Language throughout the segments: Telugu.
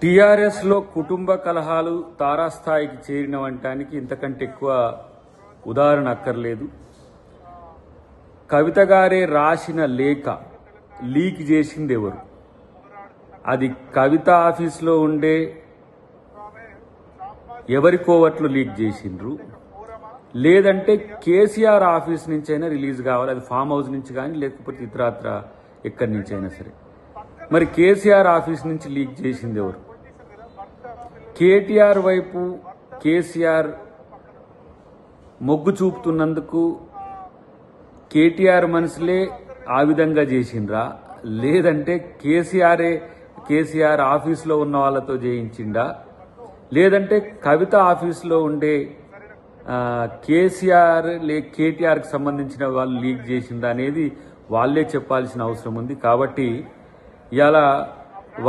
టీఆర్ఎస్ లో కుటుంబ కలహాలు తారాస్థాయికి చేరినవంటానికి ఇంతకంటే ఎక్కువ ఉదాహరణ అక్కర్లేదు. కవిత గారే రాసిన లేఖ లీక్ చేసింది ఎవరు? అది కవిత ఆఫీస్లో ఉండే ఎవరి కోవట్లు లీక్ చేసిండ్రు, లేదంటే కేసీఆర్ ఆఫీస్ నుంచైనా రిలీజ్ కావాలి. అది ఫామ్ హౌస్ నుంచి కానీ లేకపోతే ఇతరత్ర ఎక్కడి నుంచి అయినా సరే. మరి కేసీఆర్ ఆఫీస్ నుంచి లీక్ చేసింది ఎవరు? కేటీఆర్ వైపు కేసీఆర్ మొగ్గు చూపుతున్నందుకు కేటీఆర్ మనసులే ఆ విధంగా చేసిండ్రా, లేదంటే కేసీఆర్ ఆఫీస్లో ఉన్న వాళ్ళతో చేయించిండా, లేదంటే కవిత ఆఫీస్లో ఉండే కేటీఆర్కి సంబంధించిన వాళ్ళు లీక్ చేసిందా అనేది వాళ్ళే చెప్పాల్సిన అవసరం ఉంది. కాబట్టి ఇలా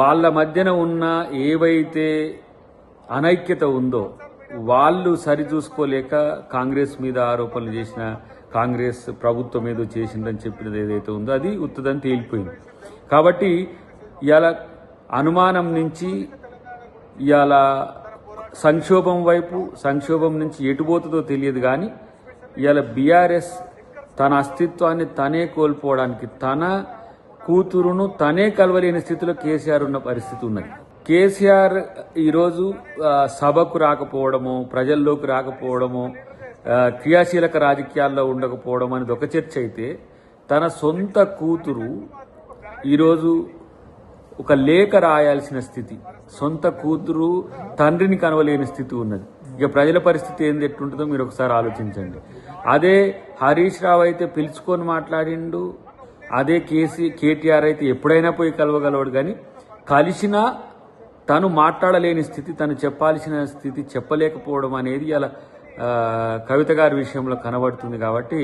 వాళ్ళ మధ్యన ఉన్న ఏవైతే అనైక్యత ఉందో వాళ్ళు సరిచూసుకోలేక కాంగ్రెస్ మీద ఆరోపణలు చేసిన, కాంగ్రెస్ ప్రభుత్వం ఏదో చేసిందని చెప్పినది ఏదైతే ఉందో అది ఉత్తదని తేలిపోయింది. కాబట్టి ఇలా అనుమానం నుంచి ఇలా సంక్షోభం వైపు, సంక్షోభం నుంచి ఎటుపోతుందో తెలియదు. కానీ ఇలా బీఆర్ఎస్ తన అస్తిత్వాన్ని తనే కోల్పోవడానికి, తన కూతురును తనే కలవలేని స్థితిలో కేసీఆర్ ఉన్న పరిస్థితి ఉన్నది. కేసీఆర్ ఈరోజు సభకు రాకపోవడము, ప్రజల్లోకి రాకపోవడము, క్రియాశీలక రాజకీయాల్లో ఉండకపోవడం అనేది ఒక చర్చ అయితే, తన సొంత కూతురు ఈరోజు ఒక లేఖ రాయాల్సిన స్థితి, సొంత కూతురు తండ్రిని కనవలేని స్థితి ఉన్నది. ఇక ప్రజల పరిస్థితి ఏంది, ఎట్లుంటుందో మీరు ఒకసారి ఆలోచించండి. అదే హరీష్ రావు అయితే పిలుచుకొని మాట్లాడిండు, అదే కేటీఆర్ అయితే ఎప్పుడైనా పోయి కలవగలవాడు. కానీ కలిసినా తను మాట్లాడలేని స్థితి, తను చెప్పాల్సిన స్థితి చెప్పలేకపోవడం అనేది ఇలా కవిత గారి విషయంలో కనబడుతుంది. కాబట్టి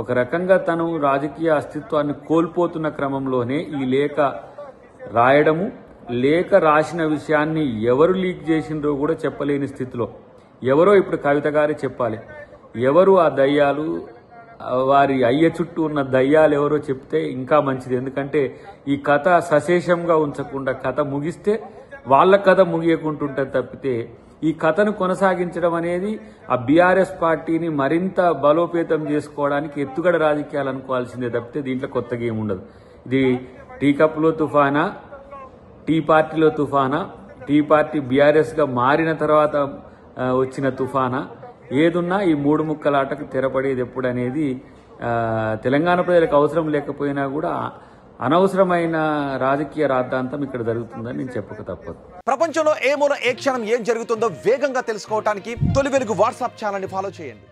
ఒక రకంగా తను రాజకీయ అస్తిత్వాన్ని కోల్పోతున్న క్రమంలోనే ఈ లేఖ రాయడము, లేఖ రాసిన విషయాన్ని ఎవరు లీక్ చేసిండ్రో కూడా చెప్పలేని స్థితిలో, ఎవరో ఇప్పుడు కవిత గారే చెప్పాలి. ఎవరు ఆ దయ్యాలు, వారి అయ్య చుట్టూ ఉన్న దయ్యాలు ఎవరో చెప్తే ఇంకా మంచిది. ఎందుకంటే ఈ కథ సశేషంగా ఉంచకుండా, కథ ముగిస్తే వాళ్ళ కథ ముగియకుంటుంటుంది తప్పితే ఈ కథను కొనసాగించడం అనేది ఆ బీఆర్ఎస్ పార్టీని మరింత బలోపేతం చేసుకోవడానికి ఎత్తుగడ రాజకీయాలు అనుకోవాల్సిందే తప్పితే దీంట్లో కొత్తగా ఏముండదు. ఇది టీ కప్లో తుఫానా, టీ పార్టీలో తుఫానా, టీ పార్టీ బీఆర్ఎస్గా మారిన తర్వాత వచ్చిన తుఫానా, ఏదున్నా ఈ మూడు ముక్కలాటకు తెరపడేది ఎప్పుడు అనేది తెలంగాణ ప్రజలకు అవసరం లేకపోయినా కూడా అనవసరమైన రాజకీయ రాద్ధాంతం ఇక్కడ జరుగుతుందని నేను చెప్పక తప్పదు. ప్రపంచంలో ఏ మూల ఏ క్షణం ఏం జరుగుతుందో వేగంగా తెలుసుకోవడానికి తొలి వెలుగు వాట్సాప్ ఛానల్ని ఫాలో చేయండి.